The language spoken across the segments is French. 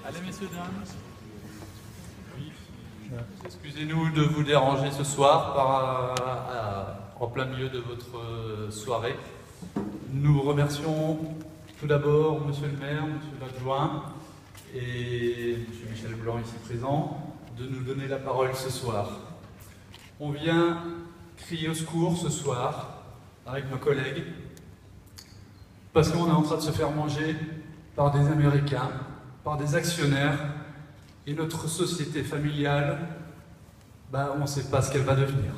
Allez, messieurs, dames. Oui. Excusez-nous de vous déranger ce soir en plein milieu de votre soirée. Nous remercions tout d'abord Monsieur le maire, Monsieur l'adjoint et Monsieur Michel Blanc ici présent de nous donner la parole ce soir. On vient crier au secours ce soir avec nos collègues parce qu'on est en train de se faire manger par des Américains, par des actionnaires, et notre société familiale, on ne sait pas ce qu'elle va devenir.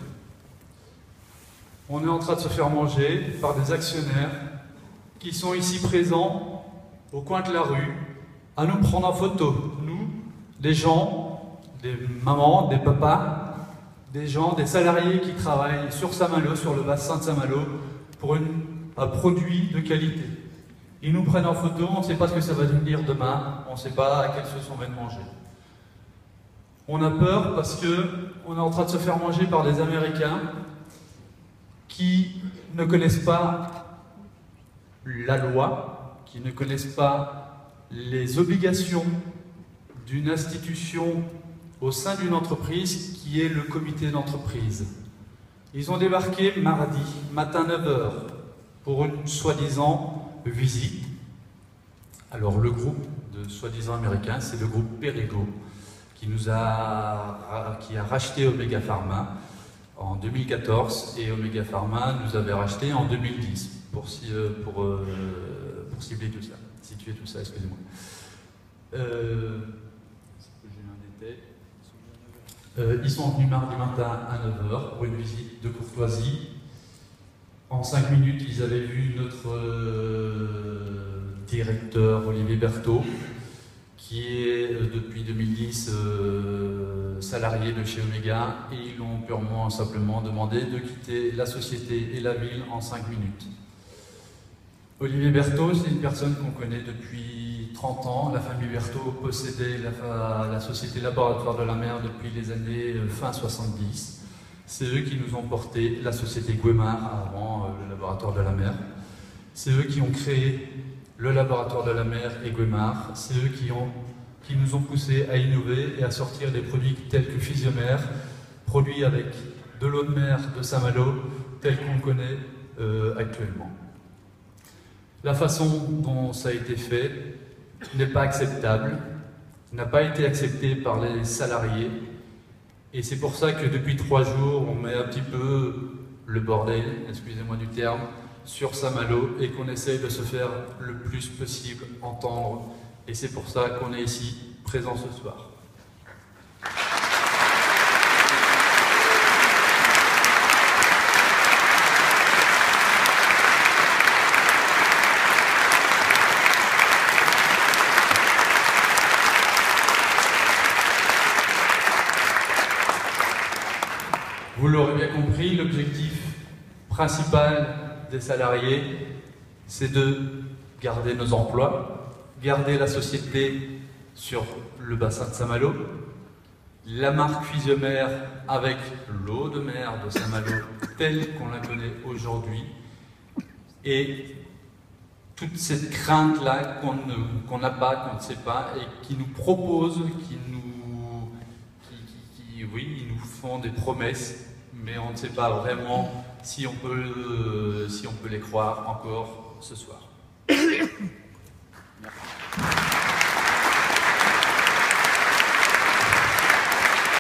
On est en train de se faire manger par des actionnaires qui sont ici présents, au coin de la rue, à nous prendre en photo. Nous, des gens, des mamans, des papas, des gens, des salariés qui travaillent sur Saint-Malo, sur le bassin de Saint-Malo, pour un produit de qualité. Ils nous prennent en photo, on ne sait pas ce que ça va devenir demain, on ne sait pas à quelle sauce on va manger. On a peur parce qu'on est en train de se faire manger par des Américains qui ne connaissent pas la loi, qui ne connaissent pas les obligations d'une institution au sein d'une entreprise qui est le comité d'entreprise. Ils ont débarqué mardi, matin 9h, pour une soi-disant visite. Alors le groupe de soi-disant américain, c'est le groupe Perrigo qui a racheté Omega Pharma en 2014 et Omega Pharma nous avait racheté en 2010 pour cibler tout ça, situer tout ça, excusez-moi. Ils sont venus mardi matin à 9h pour une visite de courtoisie. En 5 minutes, ils avaient vu notre directeur Olivier Berthaud, qui est depuis 2010 salarié de chez Omega, et ils l'ont purement simplement demandé de quitter la société et la ville en 5 minutes. Olivier Berthaud, c'est une personne qu'on connaît depuis 30 ans. La famille Berthaud possédait la société Laboratoire de la Mer depuis les années fin 70. C'est eux qui nous ont porté la société Guémard avant le Laboratoire de la Mer. C'est eux qui ont créé le Laboratoire de la Mer et Guémard. C'est eux qui nous ont poussés à innover et à sortir des produits tels que Physiomère, produits avec de l'eau de mer de Saint-Malo, tel qu'on connaît actuellement. La façon dont ça a été fait n'est pas acceptable, n'a pas été acceptée par les salariés. Et c'est pour ça que depuis 3 jours, on met un petit peu le bordel, excusez-moi du terme, sur Saint-Malo et qu'on essaye de se faire le plus possible entendre. Et c'est pour ça qu'on est ici, présent ce soir. Vous l'aurez bien compris, l'objectif principal des salariés, c'est de garder nos emplois, garder la société sur le bassin de Saint-Malo, la marque Physiomère avec l'eau de mer de Saint-Malo telle qu'on la connaît aujourd'hui, et toute cette crainte-là qu'on n'a pas, qu'on ne sait pas, et qui nous propose, ils nous font des promesses, mais on ne sait pas vraiment si on peut les croire encore ce soir. Merci.